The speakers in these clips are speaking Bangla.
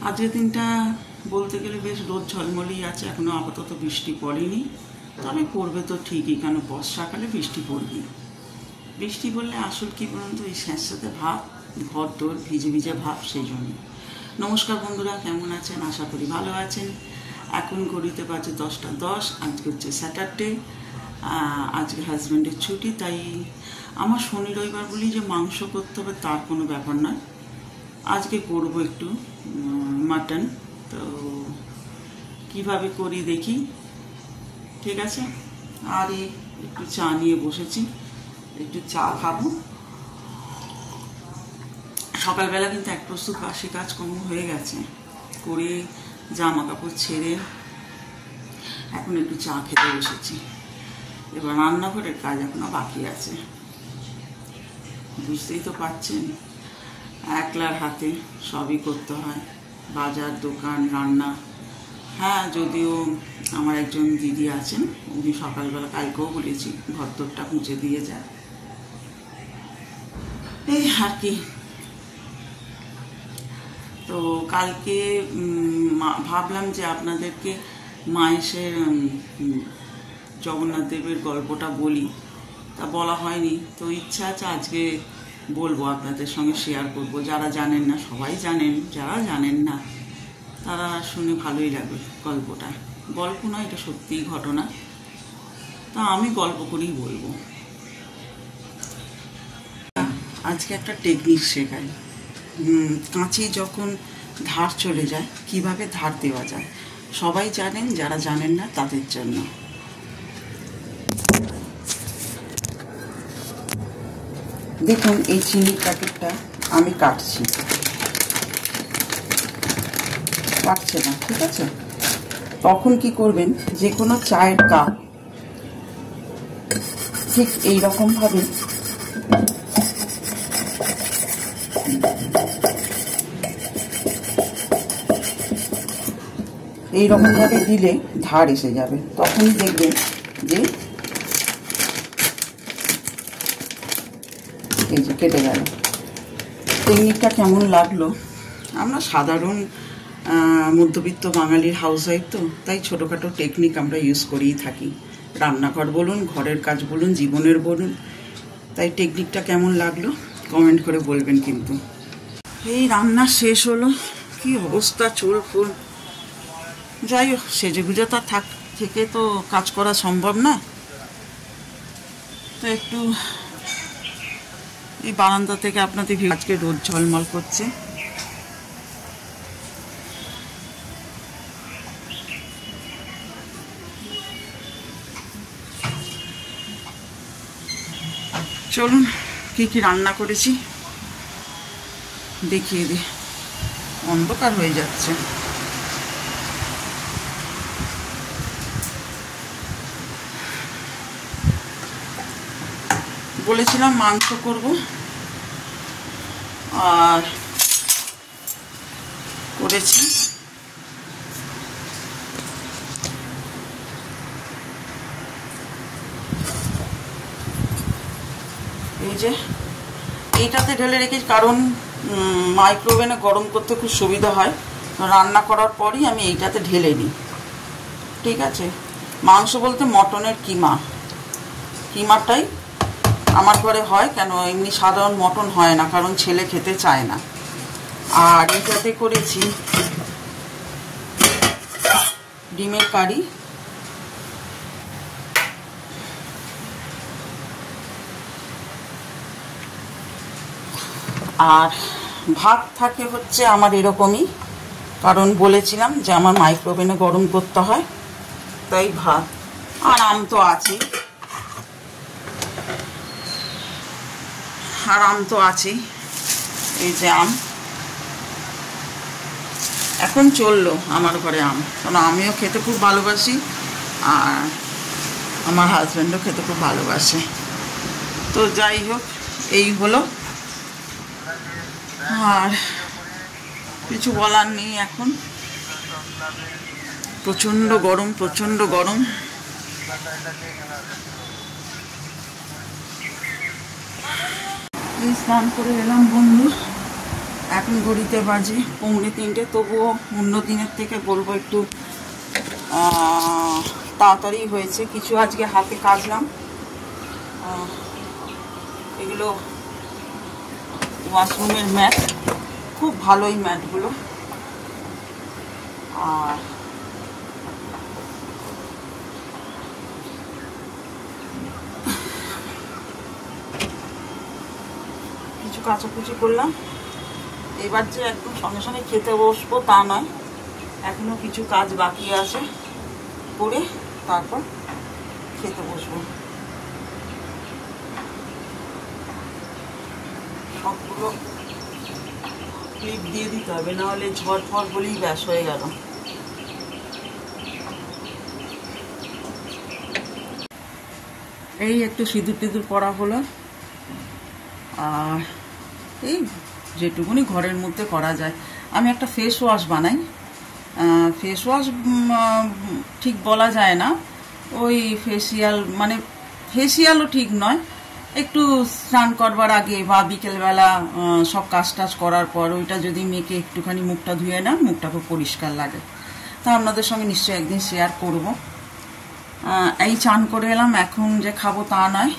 আজকের দিনটা বলতে গেলে বেশ রোদ ঝলমলেই আছে, এখনো আপাতত বৃষ্টি পড়েনি, তবে পড়বে তো ঠিকই, কেন বর্ষাকালে বৃষ্টি পড়বে। বৃষ্টি পড়লে আসল কী বলুন তো, এই স্যাঁতস্যাঁতে ভাব, ঘর দোর ভিজে ভিজে ভাব, সেই জন্য। নমস্কার বন্ধুরা, কেমন আছেন? আশা করি ভালো আছেন। এখন ঘড়িতে বাজে 10টা 10, আজকে হচ্ছে স্যাটারডে, আজকে হাজব্যান্ডের ছুটি, তাই আমার শনি রবিবার বলি যে মাংস করতে হবে তার কোনো ব্যাপার নয়। আজকে করব একটু মাটন, তো কিভাবে করি দেখি, ঠিক আছে। আর একটু চা নিয়ে বসেছি, একটু চা খাবো। সকালবেলা কিন্তু এক প্রস্তুত বাসি কাজকর্ম হয়ে গেছে, করে জামা কাপড় ছেড়ে এখন একটু চা খেতে বসেছি। এবার রান্নাঘরের কাজ এখনো বাকি আছে, বুঝতেই তো পারছেন, একলার হাতে সবই করতে হয়, বাজার দোকান রান্না। হ্যাঁ, যদিও আমার একজন দিদি আছেন, উনি সকালবেলা, কালকেও বলেছি, ঘরদোরটা মুছে দিয়ে যায়, এই আর কি। তো কালকে ভাবলাম যে আপনাদেরকে মায়েশের জগন্নাথ দেবের গল্পটা বলি, তা বলা হয়নি, তো ইচ্ছা আছে আজকে বলবো, আপনাদের সঙ্গে শেয়ার করব। যারা জানেন না, সবাই জানেন, যারা জানেন না তারা শুনে ভালোই লাগবে গল্পটা। গল্প নয়, এটা সত্যিই ঘটনা, তা আমি গল্প করেই বলবো। আজকে একটা টেকনিক শেখাই, কাঁচি যখন ধার চলে যায় কিভাবে ধার দেওয়া যায়। সবাই জানেন, যারা জানেন না তাদের জন্য। দেখুন, এই চিনির প্যাকেটটা আমি কাটছে না, ঠিক আছে। তখন কি করবেন, যে কোনো চায়ের কাপ ঠিক এইরকম ভাবে দিলে ধার এসে যাবে, তখনই দেখবেন যে এই যে কেটে গেল। টেকনিকটা কেমন লাগলো? আমরা সাধারণ মধ্যবিত্ত বাঙালির হাউসওয়াইফ, তো তাই ছোটোখাটো টেকনিক আমরা ইউজ করেই থাকি, রান্নাঘর বলুন, ঘরের কাজ বলুন, জীবনের বলুন। তাই টেকনিকটা কেমন লাগলো কমেন্ট করে বলবেন কিন্তু। এই রান্না শেষ হলো, কি অবস্থা, চুল ফুল। যাই হোক, সেজেগুজে তো থেকে তো কাজ করা সম্ভব না, তো একটু এই বারান্দা থেকে আপনাদের আজকে রোদ ঝলমল করছে। চলুন কি কি রান্না করেছি দেখিয়ে দিই, অন্ধকার হয়ে যাচ্ছে। বলেছিলাম মাংস করব, আর করেছি। এই যে এইটাতে ঢেলে রেখেছি, কারণ মাইক্রোওভেনে গরম করতে খুব সুবিধা হয়, রান্না করার পরই আমি এইটাতে ঢেলে নিই, ঠিক আছে। মাংস বলতে মটনের কিমাটাই আমার ঘরে হয়, কেন এমনি সাধারণ মটন হয় না, কারণ ছেলে খেতে চায় না। আর এটাতে করেছি ডিমের কারি, আর ভাত থাকে হচ্ছে আমার এরকমই, কারণ বলেছিলাম যে আমার মাইক্রোওভেনে গরম করতে হয়, তাই ভাত। আর আম তো আছেই, এই যে আম এখন চললো আমার ঘরে আম, কারণ আমিও খেতে খুব ভালোবাসি, আর আমার হাজব্যান্ডও খেতে খুব ভালোবাসে। তো যাই হোক, এই হলো, আর কিছু বলার নেই। এখন প্রচণ্ড গরম, স্নান করে এলাম বন্ধু, এখন ঘড়িতে বাজে 2:45, তবুও অন্য দিনের থেকে বলবো একটু তাড়াতাড়ি হয়েছে। কিছু আজকে হাতে কাটলাম, এগুলো ওয়াশরুমের ম্যাট, খুব ভালো এই ম্যাটগুলো। আর কিছু কাচাকুচি করলাম। এবার যে একদম সঙ্গে সঙ্গে খেতে বসবো তা নয়, এখনো কিছু কাজ বাকি আছে, করে তারপর খেতে বসবো। সবগুলো ক্লিপ দিয়ে দিতে হবে, নাহলে ঝড় ফড় বলেই ব্যাস হয়ে গেল। এই একটু সিঁদুর টিঁদুর পরা হলো, আর এই যেটুকুনি ঘরের মধ্যে করা যায়। আমি একটা ফেস ওয়াশ বানাই, ফেস ওয়াশ ঠিক বলা যায় না, ওই ফেসিয়াল, মানে ফেসিয়ালও ঠিক নয়, একটু স্নান করবার আগে বা বিকেলবেলা সব কাজ টাজ করার পর ওইটা যদি মেখে একটুখানি মুখটা ধুয়ে না, মুখটা খুব পরিষ্কার লাগে। তা আপনাদের সঙ্গে নিশ্চয়ই একদিন শেয়ার করব। এই চান করে এলাম, এখন যে খাবো তা নয়,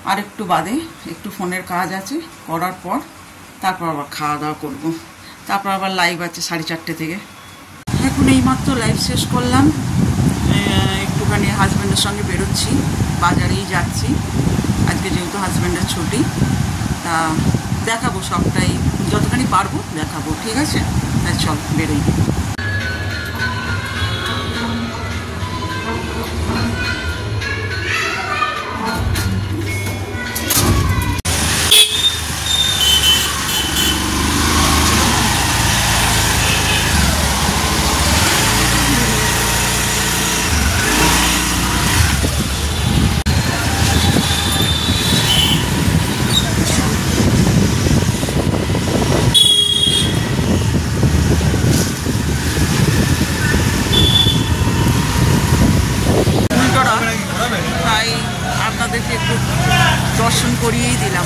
আর একটু বাদে একটু ফোনের কাজ আছে, করার পর তারপর আবার খাওয়া দাওয়া করবো। তারপর আবার লাইভ আছে 4:30 থেকে। এখন এইমাত্র লাইভ শেষ করলাম, একটুখানি হাজব্যান্ডের সঙ্গে বেরোচ্ছি, বাজারেই যাচ্ছি আজকে, যেহেতু হাজব্যান্ডের ছুটি। তা দেখাবো সবটাই, যতখানি পারবো দেখাবো, ঠিক আছে? তাই চল বেরোই। তাই আপনাদেরকে একটু দর্শন করিয়েই দিলাম।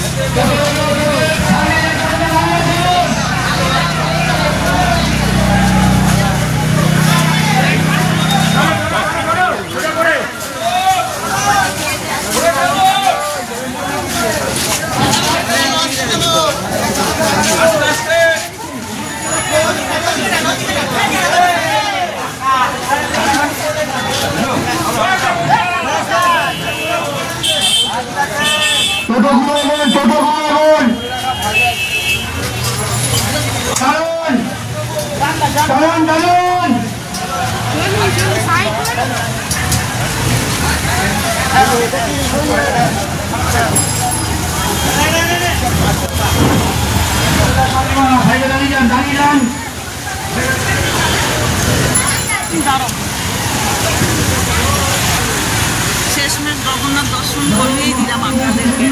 শেষমেশ জগন্নাথ দর্শন করিয়েই দিলাম আপনাদেরকে।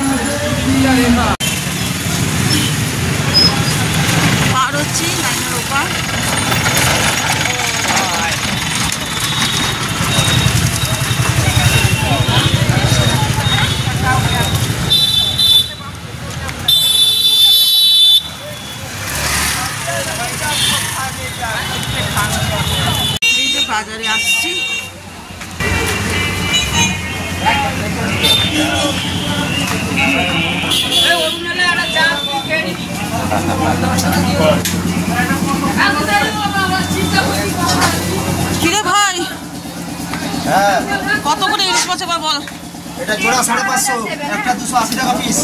পার হচ্ছি লাইনের ওপার। এই যে বাজারে আসছি, কিরে ভাই, কত করে ইলিশ মাছ এবার বল? এটা জোড়া 550, একটা 280 টাকা পিস।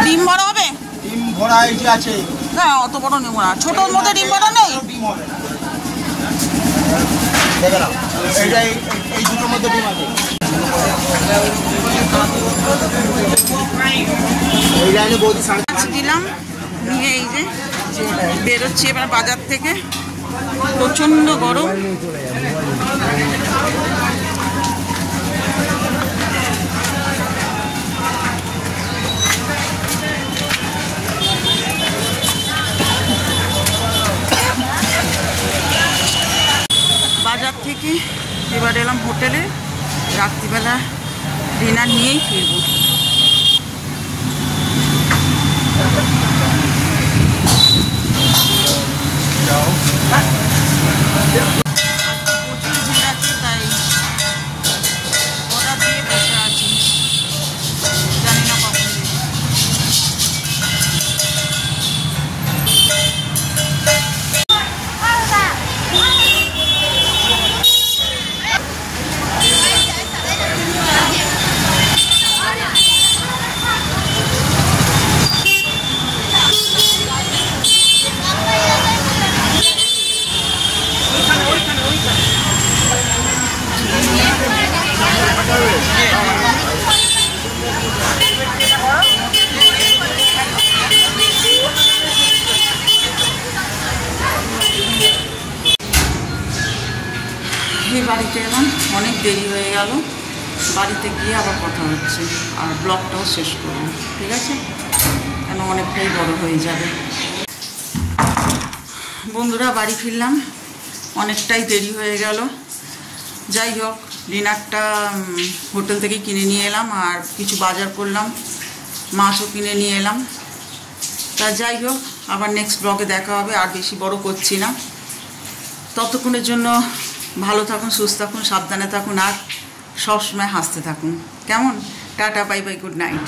ডিম বড় হবে? ডিম ভরা এই যে আছে না, অত বড় নেব না, ছোটর মধ্যে ডিম বড় নেই। ডিম হবে না, দেখে নাও, এইটা এই দুটোর মধ্যে ডিম আছে। এই লাইনে বৌদি 5.5 দিলাম, নিয়ে এই যে বেরোচ্ছি এবার বাজার থেকে। প্রচণ্ড গরম, বাজার থেকে এবার এলাম হোটেলে, রাত্রিবেলা ডিনার নিয়েই ফিরবো। খেয়ে বাড়িতে এলাম, অনেক দেরি হয়ে গেল। বাড়িতে গিয়ে আবার কথা হচ্ছে, আর ব্লগটাও শেষ করব, ঠিক আছে? কেন অনেকটাই বড় হয়ে যাবে। বন্ধুরা, বাড়ি ফিরলাম, অনেকটাই দেরি হয়ে গেল। যাই হোক, ডিনারটা হোটেল থেকে কিনে নিয়ে এলাম, আর কিছু বাজার করলাম, মাছও কিনে নিয়ে এলাম। তা যাই হোক, আবার নেক্সট ব্লগে দেখা হবে। আর বেশি বড় করছি না। ততক্ষণের জন্য ভালো থাকুন, সুস্থ থাকুন, সাবধানে থাকুন, আর সবসময় হাসতে থাকুন। কেমন? Tata, bye bye, good night.